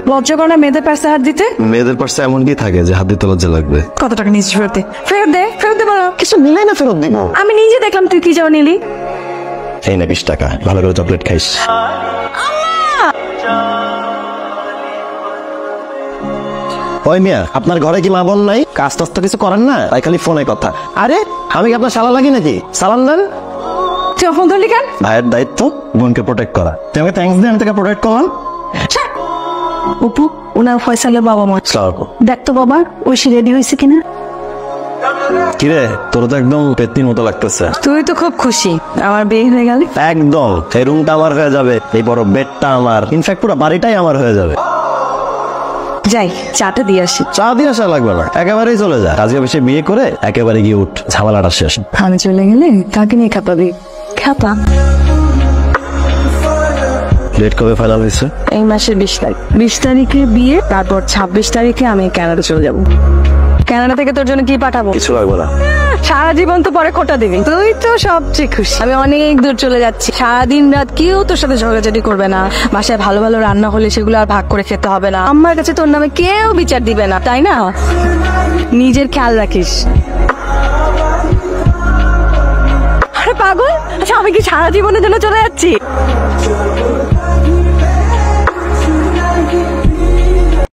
লজ্জা করে না মেয়েদের পাশে হাত দিতে? মেয়েদের পাশে এমন কি থাকে যে হাত দিতে লজ্জা লাগবে? কত টাকা নিয়েছিস ফেরত দে, ফেরত দে, ফেরত দে বলো। কিছু নিলাই না ফেরত দিব? আমি নিজে দেখলাম তুই কি যাও নিলি। এই না 20 টাকা, ভালো করে চকলেট খাইস। ওই মিয়া, আপনার ঘরে কি মা বোন নাই? কাজ টাজ তো কিছু করেন না, তাই খালি ফোনে কথা। আরে আমি কি আপনার শালা লাগি নাকি? সালাম দেন। তুই ফোন ধরলি কেন? ভাইয়ের দায়িত্ব বোনকে প্রোটেক্ট করা। তুই আমাকে থ্যাঙ্কস দে, আমি তোকে প্রোটেক্ট করলাম। অপু, ওনার ফয়সালের বাবা মা। সালাম। দেখ তো বাবা, ঐশী রেডি হয়েছে কিনা। কিরে, তোর তো একদম পেতনির মতো লাগতেছে। তুই তো খুব খুশি আমার বিয়ে হয়ে গেল। একদম, এই রুমটা আমার হয়ে যাবে, এই বড় বেডটা আমার, ইনফ্যাক্ট পুরো বাড়িটাই আমার হয়ে যাবে। যাই চাটা দিয়ে আসি। চা দিয়ে আসা লাগবে না, একেবারেই চলে যা। কাজে অফিসে বিয়ে করে একেবারে গিয়ে উঠ, ঝামেলাটা শেষ। আমি চলে গেলে কাকে নিয়ে খাপাবি? খাপা। ডেট কবে ফাইনাল হয়েছে? এই মাসের 20 তারিখ। 20 তারিখে বিয়ে, তারপর 26 তারিখে আমি কানাডা চলে যাব। কানাডা থেকে তোর জন্য কি পাঠাবো? কিছু লাগবে না। সারা জীবন তো পরে খোটা দিবি। তুই তো সবচেয়ে খুশি। আমি অনেক দূর চলে যাচ্ছি, সারাদিন রাত কেউ তোর সাথে ঝগড়াঝাটি করবে না। বাসায় ভালো ভালো রান্না হলে সেগুলো আর ভাগ করে খেতে হবে না। আমার কাছে তোর নামে কেউ বিচার দিবে না, তাই না? নিজের খেয়াল রাখিস। আরে পাগল, আচ্ছা আমি কি সারা জীবনের জন্য চলে যাচ্ছি?